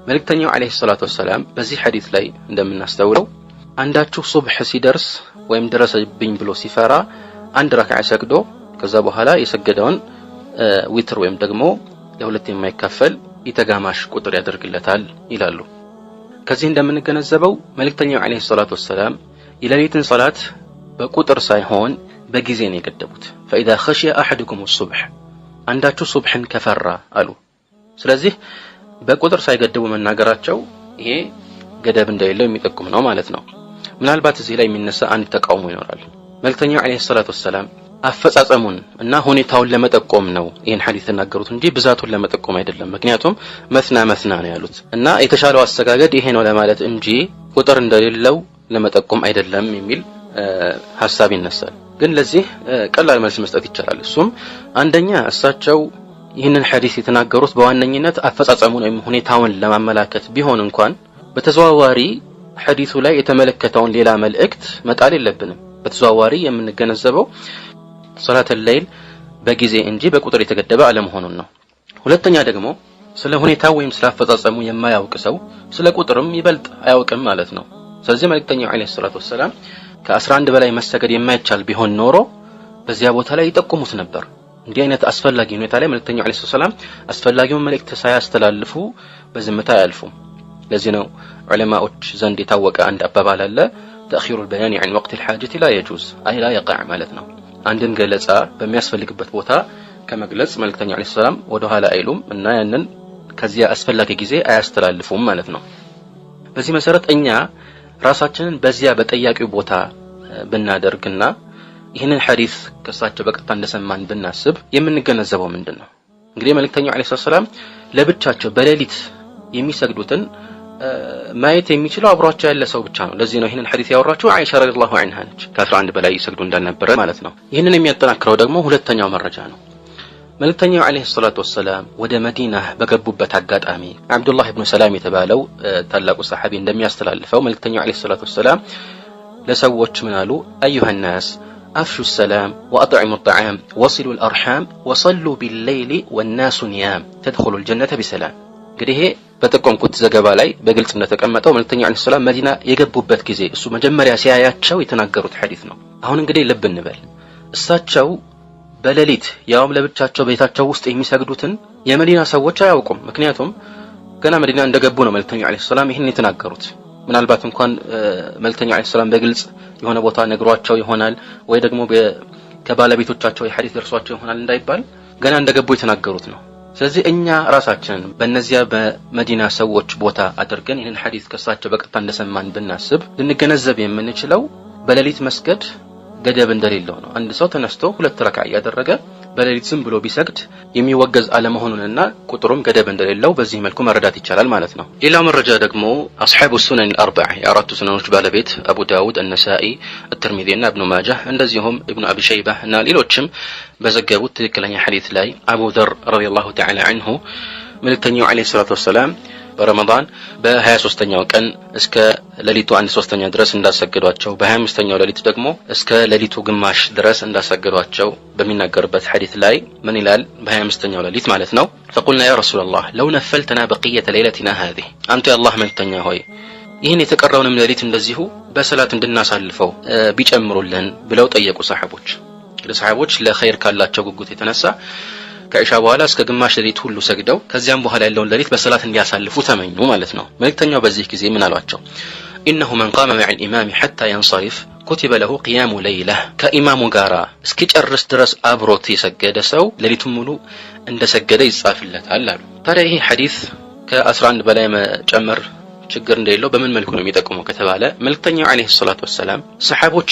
መልእክተኛው አለይሂ ሰላቱ ወሰለም በዚህ ሐዲስ ላይ እንደምናስተውለው አንዳችሁ ሱብህ ሲደርስ ወይም ደረሰብኝ ብሎ ሲፈራ አንድ ረካዓ ሰግዶ ከዛ በኋላ የሰገደውን ዊትር ወይም ደግሞ ለሁለት የማይከፈል የተጋማሽ ቁጥር ያደርግለታል ይላሉ ከዚህ እንደምንገነዘበው መልእክተኛው አለይሂ ሰላቱ ወሰለም የሌሊትን ሶላት በቁጥር ሳይሆን በጊዜ ነው የገደቡት فاذا خشي احدكم الصبح አንዳችሁ ሱብህን ከፈራ አሉ ስለዚህ በቁጥር ሳይገደቡ መናገራቸው ይሄ ገደብ እንደሌለው የሚጠቁም ነው ማለት ነው ምናልባት እዚህ ላይ የሚነሳ አንድ ተቃውሞ ይኖራል መልእክተኛው አለይሂ ሰላቱ ወሰለም አፈጻጸሙን እና ሁኔታውን ለመጠቆም ነው ይሄን ሐዲስ ተናገሩት እንጂ ብዛቱን ለመጠቆም አይደለም ምክንያቱም መስና ነው ያሉት እና የተሻለው አሰጋገድ ይሄ ነው ለማለት እንጂ ቁጥር እንደሌለው ለመጠቆም አይደለም የሚል ሐሳብ ይነሳል ግን ለዚህ ቀላል መልስ መስጠት ይቻላል እሱም አንደኛ እሳቸው ይህንን ሐዲስ የተናገሩት በዋነኝነት አፈጻጸሙን ወይም ሁኔታውን ለማመላከት ቢሆን እንኳን በተዘዋዋሪ ሐዲሱ ላይ የተመለከተውን ሌላ መልእክት መጣል የለብንም በተዘዋዋሪ የምንገነዘበው ሶላት الليل በጊዜ እንጂ በቁጥር የተገደበ አለመሆኑን ነው ሁለተኛ ደግሞ ስለ ሁኔታው ወይም ስለ አፈጻጸሙ የማያውቅ ሰው ስለ ቁጥርም ይበልጥ አያውቅም ማለት ነው ስለዚህ መልእክተኛው አለይሂ ሰላቱ ወሰለም ከ11 በላይ መሰገድ የማይቻል ቢሆን ኖሮ በዚያ ቦታ ላይ ይጠቁሙት ነበር እንዲህ አይነት አስፈላጊ ሁኔታ ላይ መልእክተኛው አለይሂ ሰላም አስፈላጊውን መልእክት ሳያስተላልፉ በዝምታ ያልፉም ለዚህ ነው ዑለማዎች ዘንድ የታወቀ አንድ አባባል አለ تأخير البيان عن وقت الحاجة لا يجوز أي لا يقع ማለት ነው አንድን ገለጻ በሚያስፈልግበት ቦታ ከመግለጽ መልእክተኛው አለይሂ ሰላም ወደ ኋላ አይሉም እና ያንን ከዚያ አስፈላጊ ጊዜ አያስተላልፉም ማለት ነው በዚህ መሰረት እኛ ራሳችንን በዚያ በጠያቂው ቦታ ብናደርግና ይህንን ሐዲስ ከሳቸው በቀጥታ እንደሰማን ብናስብ የምንገነዘበው ምንድነው እንግዲህ መልእክተኛው አለይሂ ሰላም ለብቻቸው በሌሊት የሚሰግዱትን ማየት የሚችለው አብሯቸው ያለ ሰው ብቻ ነው ለዚህ ነው ይሄንን ሐዲስ ያወራቸው አይሻ ረዲየላሁ ዐንሃ ነች ከ11 በላይ ይሰግዱ እንደነበረ ማለት ነው ይሄንን የሚያጠናክረው ደግሞ ሁለተኛው መረጃ ነው መልእክተኛው አለይሂ ሰላቱ ወሰለም ወደ መዲና በገቡበት አጋጣሚ አብዱላህ ኢብኑ ሰላም የተባለው ታላቁ ሰሃቢ እንደሚያስተላልፈው መልእክተኛው አለይሂ ሰላቱ ወሰለም ለሰዎች ምን አሉ አዩሃ الناس افشوا السلام واطعموا الطعام وصلوا الارحام وصلوا بالليل والناس نيام تدخلوا الجنة بسلام እንግዲህ በተቆምኩት ዘገባ ላይ በግልጽ እንደተቀመጠው መልእክተኛው አለይሂ ሰላም መዲና የገቡበት ጊዜ እሱ መጀመሪያ ሲያያቸው የተናገሩት ሐዲስ ነው አሁን እንግዲህ ልብ እንበል እሳቸው በሌሊት ያውም ለብቻቸው ቤታቸው ውስጥ የሚሰግዱትን የመዲና ሰዎች አያውቁም ምክንያቱም ገና መዲና እንደገቡ ነው መልእክተኛው አለይሂ ሰላም ይሄን የተናገሩት ምናልባት እንኳን መልእክተኛው አለይሂ ሰላም በግልጽ የሆነ ቦታ ነግሯቸው ይሆናል ወይ ደግሞ ከባለቤቶቻቸው የሐዲስ ደርሷቸው ይሆናል እንዳይባል ገና እንደገቡ የተናገሩት ነው ስለዚህ እኛ ራሳችንን በእነዚያ በመዲና ሰዎች ቦታ አድርገን ይህን ሐዲስ ከሳቸው በቀጥታ እንደሰማን ብናስብ ልንገነዘብ የምንችለው በሌሊት መስገድ ገደብ እንደሌለው ነው አንድ ሰው ተነስቶ ሁለት ረካዓ ያደረገ በሌሊት ዝም ብሎ ቢሰግድ የሚወገዝ አለመሆኑንና ቁጥሩም ገደብ እንደሌለው በዚህ መልኩ መረዳት ይቻላል ማለት ነው ሌላው መረጃ ደግሞ አስሐቡ ሱነን الاربعه የአራቱ ሱነኖች ባለቤት አቡ ዳውድ النسائي الترمذي እና ኢብኑ ማጃህ እንደዚሁም ኢብኑ አቢ ሸይባህ እና ሌሎችም በዘገቡት ትክክለኛ ሐዲስ ላይ አቡ ዘር ረዲየላሁ ተዓላ ዐንሁ መልእክተኛው አለይሂ ሰላቱ ወሰለም በረመዳን በ23ኛው ቀን እስከ ለሊቱ 1/3 ድረስ እንዳሰገዷቸው በ25ኛው ለሊት ደግሞ እስከ ለሊቱ ግማሽ ድረስ እንዳሰገዷቸው በሚናገርበት ሐዲስ ላይ ምን ይላል በ25ኛው ለሊት ማለት ነው فقلنا يا رسول الله لو نفلتنا بقية ليلتنا هذه አንተ የአላህ መልእክተኛ ሆይ ይህን የተቀረውንም ለሊት እንደዚሁ በሰላት እንድናሳልፈው ቢጨምሩልን ብለው ጠየቁ ሰሃቦች ለኸይር ካላቸው ጉጉት የተነሳ ከኢሻ በኋላ እስከ ግማሽ ለሊት ሁሉ ሰግደው ከዚያም በኋላ ያለውን ለሊት በሰላት እንዲያሳልፉ ተመኙ ማለት ነው መልእክተኛው በዚህ ጊዜ ምን አሏቸው انه من قام مع الامام حتى ينصرف كتب له قيام ليله ከኢማሙ ጋራ እስኪጨርስ ድረስ አብሮት የሰገደ ሰው ለሊቱን ሙሉ እንደሰገደ ይጻፍለታል አሉ ታዲያ ይሄ ሐዲስ ከ11 በላይ መጨመር ችግር እንደሌለው በምን መልኩ ነው የሚጠቁመው ከተባለ መልእክተኛው አለይሂ ሰላቱ ወሰለም ሰሃቦች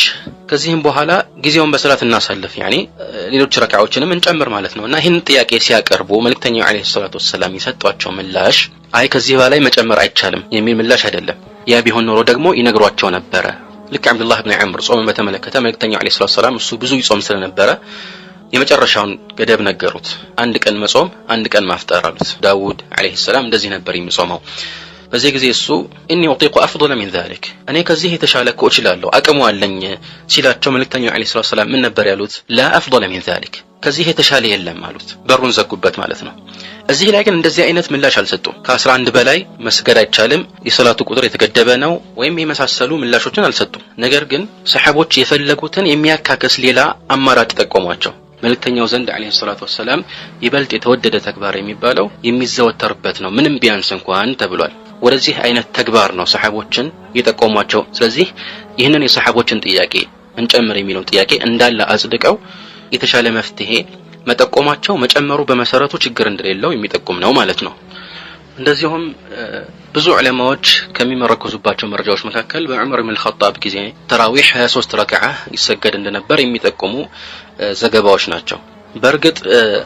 ከዚህም በኋላ ጊዜውን በሰላት እናሳልፍ ሌሎች ረካዓዎችንም እንጨምር ማለት ነውና ይህን ጥያቄ ሲያቀርቡ መልእክተኛው አለይሂ ሰላቱ ወሰለም የሰጧቸው ምላሽ አይ ከዚህ በላይ መጨመር አይቻልም የሚል ምላሽ አይደለም። ያ ቢሆን ኖሮ ደግሞ ይነግሯቸው ነበር። ልክ አብዱላህ ኢብኑ ዑመር ጾምን በተመለከተ መልእክተኛው አለይሂ ሰላም እሱ ብዙ ይጾም ስለነበረ የመጨረሻውን ገደብ ነገሩት። አንድ ቀን መጾም አንድ ቀን ማፍጠር አሉት። ዳውድ አለይሂ ሰላም እንደዚህ ነበር የሚጾመው። በዚህ ጊዜ እሱ ኢኒ ኡጢቁ አፍضل من ذلك እኔ ከዚህ የተሻለ እኮ እችላለሁ አቅሙ አለኝ ሲላቸው መልእክተኛው አለይሂ ሰላም ምን ነበር ያሉት? ላ አፍضل من ذلك ከዚህ የተሻለ የለም አሉት። በሩን ዘጉበት ማለት ነው። እዚህ ላይ ግን እንደዚህ አይነት ምላሽ አልሰጡም። ከ11 በላይ መስገድ አይቻልም፣ የሰላቱ ቁጥር የተገደበ ነው ወይም የመሳሰሉ ምላሾችን አልሰጡም። ነገር ግን ሰሐቦች የፈለጉትን የሚያካክስ ሌላ አማራጭ ጠቆሟቸው። መልእክተኛው ዘንድ አለይሂ ሰላቱ ወሰለም ይበልጥ የተወደደ ተግባር የሚባለው የሚዘወተርበት ነው ምንም ቢያንስ እንኳን ተብሏል። ወደዚህ አይነት ተግባር ነው ሰሐቦችን የጠቆሟቸው። ስለዚህ ይህንን የሰሐቦችን ጥያቄ እንጨምር የሚለው ጥያቄ እንዳለ አጽድቀው የተሻለ መፍትሄ መጠቆማቸው መጨመሩ በመሰረቱ ችግር እንደሌለው የሚጠቁም ነው ማለት ነው። እንደዚሁም ብዙ ዑለማዎች ከሚመረኮዙባቸው መረጃዎች መካከል በዑመር ኢብኑ አልኸጣብ ጊዜ ተራዊህ 23 ረክዓ ይሰገድ እንደነበር የሚጠቁሙ ዘገባዎች ናቸው። በእርግጥ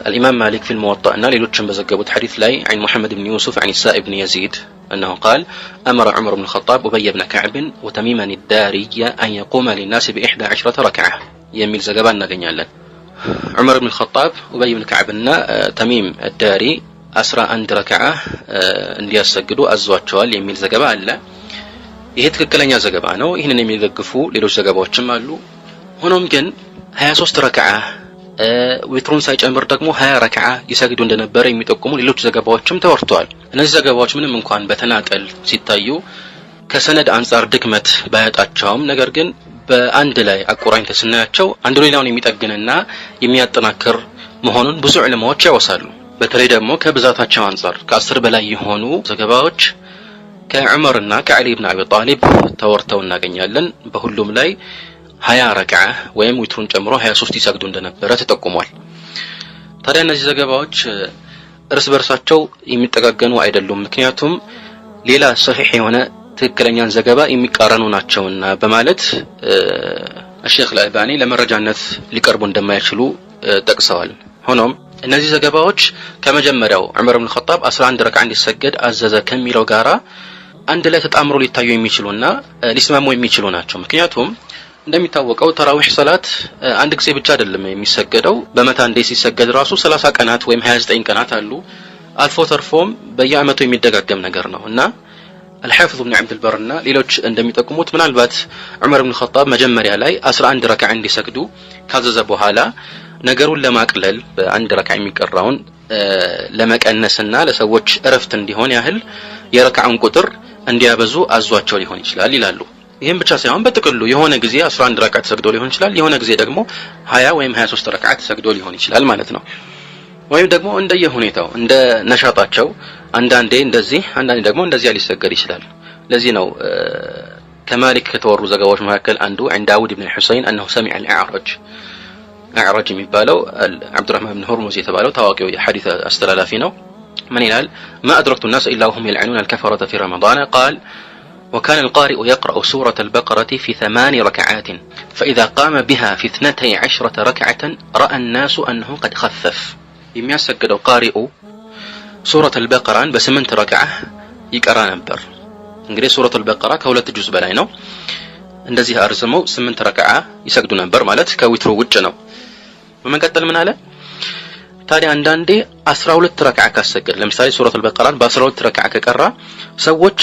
الإمام مالك في الموطأ እና ሌሎችም በዘገቡት ሐዲስ ላይ عن محمد بن يوسف عن السائب بن يزيد أنه قال أمر عمر بن الخطاب أبي بن كعب وتميما الداري أن يقوم للناس ب11 ركعة የሚል ዘገባ እናገኛለን። ዑመር ኢብኑ አልኸጣብ ኡበይ ኢብኑ ከዕብና ተሚም አዳሪ 11 ረክዓ እንዲያሰግዱ አዟቸዋል የሚል ዘገባ አለ። ይሄ ትክክለኛ ዘገባ ነው። ይህንን የሚደግፉ ሌሎች ዘገባዎችም አሉ። ሆኖም ግን 23 ረክዓ ዊትሩን ሳይጨምር ደግሞ 20 ረክዓ ይሰግዱ እንደነበረ የሚጠቁሙ ሌሎች ዘገባዎችም ተወርተዋል። እነዚህ ዘገባዎች ምንም እንኳን በተናጠል ሲታዩ ከሰነድ አንፃር ድክመት ባያጣቸውም ነገር ግን በአንድ ላይ አቆራኝተን ስናያቸው አንዱ ሌላውን የሚጠግንና የሚያጠናክር መሆኑን ብዙ ዑለማዎች ያወሳሉ። በተለይ ደግሞ ከብዛታቸው አንፃር ከ10 በላይ የሆኑ ዘገባዎች ከዑመርና ከዓሊ ኢብኑ አቢ ጣሊብ ተወርተው እናገኛለን። በሁሉም ላይ 20 ረክዓ ወይም ዊትሩን ጨምሮ 23 ይሰግዱ እንደነበረ ተጠቁሟል። ታዲያ እነዚህ ዘገባዎች እርስ በርሳቸው የሚጠጋገኑ አይደሉም። ምክንያቱም ሌላ ሰሒህ የሆነ ትክክለኛን ዘገባ የሚቃረኑ ናቸውና በማለት الشيخ الألباني ለመረጃነት ሊቀርቡ እንደማይችሉ ጠቅሰዋል። ሆኖም እነዚህ ዘገባዎች ከመጀመሪያው ዑመር ኢብኑ አልኸጣብ 11 ረክዓ እንዲሰገድ አዘዘ ከሚለው ጋራ አንድ ላይ ተጣምሮ ሊታዩ የሚችሉና ሊስማሙ የሚችሉ ናቸው። ምክንያቱም እንደሚታወቀው ተራዊህ ሰላት አንድ ጊዜ ብቻ አይደለም የሚሰገደው። በመታ እንደ ሲሰገድ ራሱ 30 ቀናት ወይም 29 ቀናት አሉ። አልፎ ተርፎም በየአመቱ የሚደጋገም ነገር ነውና الحافظ ابن عبد البرና ሌሎች እንደሚጠቁሙት ምናልባት ዑመር ኢብኑ አልኸጣብ መጀመሪያ ላይ 11 ረክዓ እንዲሰግዱ ካዘዘ በኋላ ነገሩን ለማቅለል በአንድ ረክዓ የሚቀራውን ለመቀነስና ለሰዎች እረፍት እንዲሆን ያህል የረክዓውን ቁጥር እንዲያበዙ አዟቸው ሊሆን ይችላል ይላሉ። ይሄን ብቻ ሳይሆን በጥቅሉ የሆነ ጊዜ 11 ረክዓ ተሰግዶ ሊሆን ይችላል፣ የሆነ ጊዜ ደግሞ 20 ወይም 23 ረክዓ ተሰግዶ ሊሆን ይችላል ማለት ነው። ወይም ደግሞ እንደየሁኔታው እንደ ነሻጣቸው አንዳንዴ እንደዚህ አንዳንዴ ደግሞ እንደዚህ ሊሰገድ ይችላል። ለዚህ ነው ከማሊክ ከተወሩ ዘገባዎች መካከል አንዱ عن داود بن الحسين انه سمع الاعرج የሚባለው አብዱራህማን ኢብኑ ሁርሙዝ የተባለው ታዋቂው የሐዲስ አስተላላፊ ነው። ምን ይላል? ما ادركت الناس الا وهم يلعنون الكفرة في رمضان قال وكان القارئ يقرأ سورة البقرة في 8 ركعات فإذا قام بها في 12 ركعة رأى الناس أنه قد خفف. የሚያሰግደው ቃሪኡ ሱረቱል በቀራን በ8 ረክዓ ይቀራ ነበር። እንግዲህ ሱረቱል በቀራ ከሁለት ጁዝ በላይ ነው። እንደዚህ አርዝመው 8 ረክዓ ይሰግዱ ነበር ማለት ከዊትሩ ውጭ ነው። በመቀጠል ምን አለ? ታዲያ አንዳንዴ 12 ረክዓ ካሰገደ ለምሳሌ ሱረቱል በቀራን በ12 ረክዓ ከቀራ ሰዎች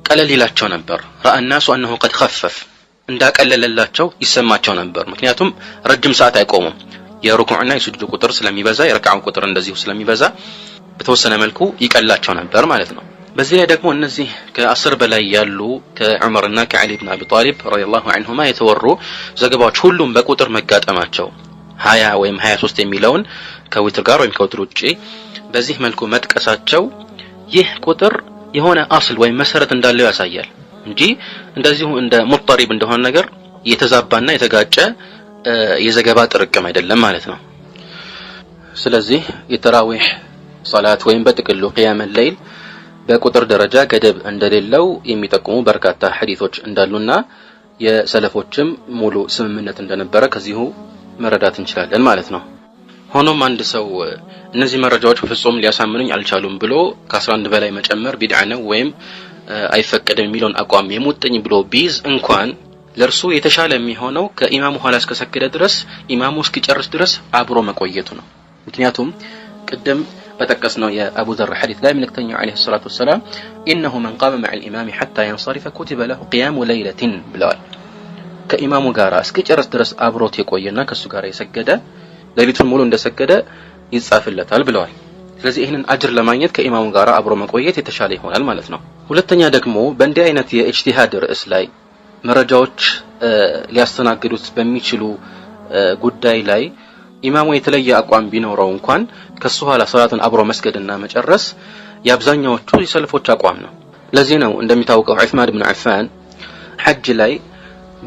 ቀለል ይላቸው ነበር። رأى الناس أنه قد خفف እንዳቀለለላቸው ይሰማቸው ነበር። ምክንያቱም ረጅም ሰዓት አይቆሙም። የሩኩዕና የሱጁድ ቁጥር ስለሚበዛ የረክዓው ቁጥር እንደዚሁ ስለሚበዛ በተወሰነ መልኩ ይቀላቸው ነበር ማለት ነው። በዚህ ላይ ደግሞ እነዚህ ከ10 በላይ ያሉ ከዑመርና ከዓሊ ኢብኑ አቢ ጣሊብ ረዲየላሁ ዐንሁማ የተወሩ ዘገባዎች ሁሉም በቁጥር መጋጠማቸው 20 ወይም 23 የሚለውን ከዊትር ጋር ወይም ከዊትር ውጪ በዚህ መልኩ መጥቀሳቸው ይህ ቁጥር የሆነ አስል ወይም መሰረት እንዳለው ያሳያል እንጂ እንደዚሁ እንደ ሙጠሪብ እንደሆነ ነገር የተዛባና የተጋጨ የዘገባ ጥርቅም አይደለም ማለት ነው። ስለዚህ የተራዊህ ሶላት ወይም በጥቅሉ ቂያም الليل በቁጥር ደረጃ ገደብ እንደሌለው የሚጠቁሙ በርካታ ሐዲሶች እንዳሉና የሰለፎችም ሙሉ ስምምነት እንደነበረ ከዚሁ መረዳት እንችላለን ማለት ነው። ሆኖም አንድ ሰው እነዚህ መረጃዎች ፍጹም ሊያሳምኑኝ አልቻሉም ብሎ ከ11 በላይ መጨመር ቢድዓ ነው ወይም አይፈቀድም የሚለውን አቋም የሙጥኝ ብሎ ቢዝ እንኳን ለርሱ የተሻለ የሚሆነው ከኢማሙ ኋላ እስከሰገደ ድረስ ኢማሙ እስኪጨርስ ድረስ አብሮ መቆየቱ ነው። ምክንያቱም ቅድም በተቀስነው የአቡ ዘር ሐዲስ ላይ መልእክተኛው አለይሂ ሰላቱ ወሰለም ኢነሁ መን ቃመ መዐ الإمام حتى ينصرف كتب له قيام ليلة ብለዋል። ከኢማሙ ጋራ እስኪጨርስ ድረስ አብሮት የቆየና ከሱ ጋራ የሰገደ ሌሊቱን ሙሉ እንደሰገደ ይጻፍለታል ብለዋል። ስለዚህ ይሄንን አጅር ለማግኘት ከኢማሙ ጋራ አብሮ መቆየት የተሻለ ይሆናል ማለት ነው። ሁለተኛ ደግሞ በእንዲህ አይነት የኢጅቲሃድ ርዕስ ላይ መረጃዎች ሊያስተናግዱት በሚችሉ ጉዳይ ላይ ኢማሙ የተለየ አቋም ቢኖረው እንኳን ከሱ ኋላ ሶላትን አብሮ መስገድና መጨረስ የአብዛኛዎቹ የሰለፎች አቋም ነው። ለዚህ ነው እንደሚታወቀው ዑስማን ኢብኑ አፋን ሐጅ ላይ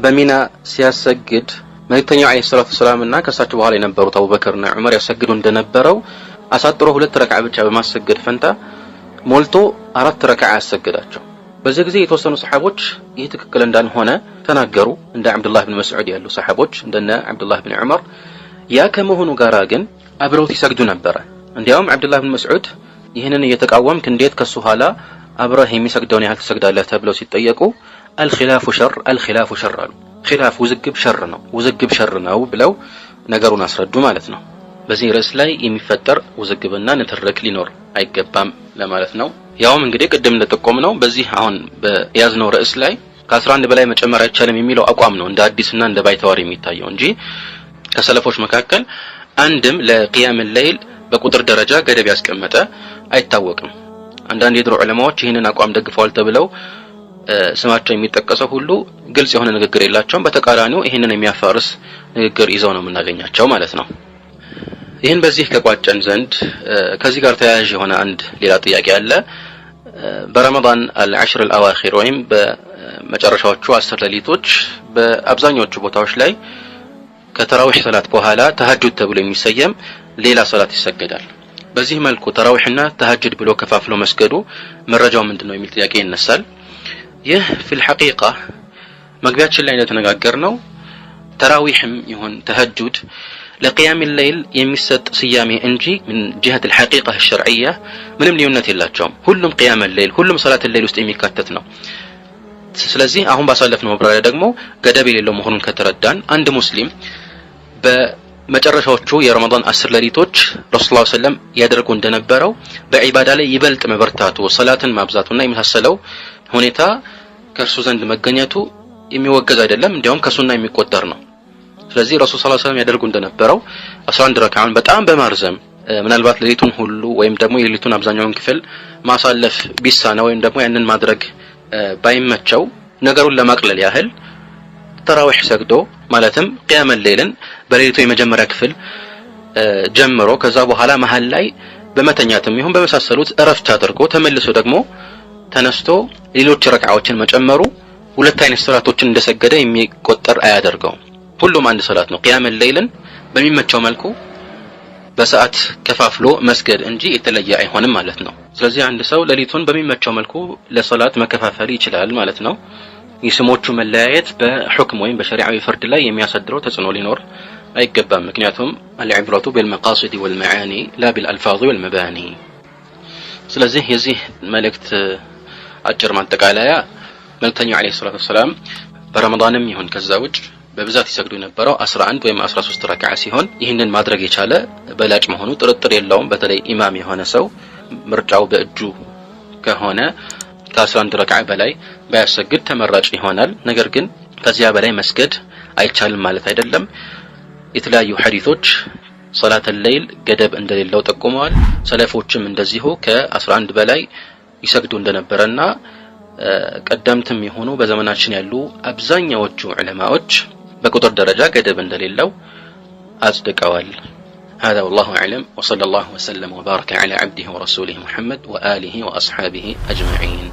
በሚና ሲያሰግድ መልእክተኛው አለይሂ ሰላቱ ወሰላምና ከሳቸው በኋላ የነበሩት አቡበከርና ዑመር ያሰግዱ እንደነበረው አሳጥሮ 2 ረክዓ ብቻ በማሰገድ ፈንታ ሞልቶ 4 ረክዓ ያሰገዳቸው። በዚህ ጊዜ የተወሰኑ ሰሃቦች ይህ ትክክል እንዳልሆነ ተናገሩ። እንደ አብዱላህ ኢብኑ መስዑድ ያሉ ሰሃቦች እንደነ አብዱላህ ኢብኑ ዑመር ያ ከመሆኑ ጋራ ግን አብረው ይሰግዱ ነበር። እንዲያውም አብዱላህ ኢብኑ መስዑድ ይህንን እየተቃወምክ እንዴት ከሱ ኋላ አብረህ የሚሰግደውን ያህል ትሰግዳለህ ተብለው ሲጠየቁ الخلاف شر አሉ። ኺላፍ ውዝግብ ሸር ነው ብለው ነገሩን አስረዱ ማለት ነው። በዚህ ርዕስ ላይ የሚፈጠር ውዝግብና ንትርክ ሊኖር አይገባም ለማለት ነው። ያውም እንግዲህ ቅድም እንደተቆምነው በዚህ አሁን በያዝነው ርዕስ ላይ ከ11 በላይ መጨመር አይቻልም የሚለው አቋም ነው እንደ አዲስና እንደ ባይተዋር የሚታየው እንጂ ከሰለፎች መካከል አንድም ለቂያም الليل በቁጥር ደረጃ ገደብ ያስቀመጠ አይታወቅም። አንዳንድ የድሮ ዑለማዎች ይህንን አቋም ደግፈዋል ተብለው ስማቸው የሚጠቀሰው ሁሉ ግልጽ የሆነ ንግግር የላቸውም። በተቃራኒው ይህንን የሚያፋርስ ንግግር ይዘው ነው የምናገኛቸው ማለት ነው። ይህን በዚህ ከቋጨን ዘንድ ከዚህ ጋር ተያያዥ የሆነ አንድ ሌላ ጥያቄ አለ። በረመዳን العشر الأواخر ወይም በመጨረሻዎቹ 10 ሌሊቶች በአብዛኞቹ ቦታዎች ላይ ከተራዊህ ሰላት በኋላ ተሐጁድ ተብሎ የሚሰየም ሌላ ሰላት ይሰገዳል። በዚህ መልኩ ተራዊህና ተሐጁድ ብሎ ከፋፍሎ መስገዱ መረጃው ምንድነው የሚል ጥያቄ ይነሳል። ይህ في الحقيقة መግቢያችን ላይ እንደተነጋገርነው ተራዊህም ይሁን ተሐጁድ ለቂያም الليل የሚሰጥ ስያሜ እንጂ من جهة الحقيقة الشرعية ምንም ልዩነት የላቸውም። ሁሉም ቂያም الليل ሁሉም ሰላት الليل ውስጥ የሚካተት ነው። ስለዚህ አሁን ባሳለፍነው መብራሪያ ደግሞ ገደብ የሌለው መሆኑን ከተረዳን አንድ ሙስሊም በመጨረሻዎቹ የረመዳን 10 ሌሊቶች ረሱላህ ሰለላሁ ዐለይሂ ወሰለም ያደርጉ እንደነበረው በዒባዳ ላይ ይበልጥ መበርታቱ ሰላትን ማብዛቱና የመሳሰለው ሁኔታ ከእርሱ ዘንድ መገኘቱ የሚወገዝ አይደለም፣ እንዲያውም ከሱና የሚቆጠር ነው። ስለዚህ ረሱል ሰለላሁ ዐለይሂ ወሰለም ያደርጉ እንደነበረው 11 ረካዓን በጣም በማርዘም ምናልባት ሌሊቱን ሁሉ ወይም ደግሞ የሌሊቱን አብዛኛውን ክፍል ማሳለፍ ቢሳነው ወይም ደግሞ ያንን ማድረግ ባይመቸው ነገሩን ለማቅለል ያህል ተራዊህ ሰግዶ ማለትም ቂያም الليልን በሌሊቱ የመጀመሪያ ክፍል ጀምሮ ከዛ በኋላ መሃል ላይ በመተኛትም ይሁን በመሳሰሉት እረፍት አድርጎ ተመልሶ ደግሞ ተነስቶ ሌሎች ረካዓዎችን መጨመሩ ሁለት አይነት ሰላቶችን እንደሰገደ የሚቆጠር አያደርገው። ሁሉም አንድ ሰላት ነው። ቂያም الليልን በሚመቸው መልኩ በሰዓት ከፋፍሎ መስገድ እንጂ የተለየ አይሆንም ማለት ነው። ስለዚህ አንድ ሰው ሌሊቱን በሚመቸው መልኩ ለሶላት መከፋፈል ይችላል ማለት ነው። የስሞቹ መለያየት በሁክም ወይም በሸሪዓዊ ፍርድ ላይ የሚያሳድረው ተጽዕኖ ሊኖር አይገባም። ምክንያቱም العبرة بالمقاصد والمعاني لا بالألفاظ والمباني። ስለዚህ የዚህ መልእክት አጭር ማጠቃለያ መልእክተኛው አለይሂ ሰላቱ ወሰላም በረመዳንም ይሁን ከዛ ውጭ በብዛት ይሰግዱ የነበረው 11 ወይም 13 ረካዓ ሲሆን ይህንን ማድረግ የቻለ በላጭ መሆኑ ጥርጥር የለውም። በተለይ ኢማም የሆነ ሰው ምርጫው በእጁ ከሆነ ከ11 ረካዓ በላይ ባያሰግድ ተመራጭ ይሆናል። ነገር ግን ከዚያ በላይ መስገድ አይቻልም ማለት አይደለም። የተለያዩ ሐዲሶች ሶላት الليل ገደብ እንደሌለው ጠቁመዋል። ሰለፎችም እንደዚሁ ከ11 በላይ ይሰግዱ እንደነበረና ቀደምትም የሆኑ በዘመናችን ያሉ አብዛኛዎቹ ዑለማዎች በቁጥር ደረጃ ገደብ እንደሌለው አጽድቀዋል። هذا والله أعلم وصلى الله وسلم وبارك على عبده ورسوله محمد وآله وأصحابه أجمعين.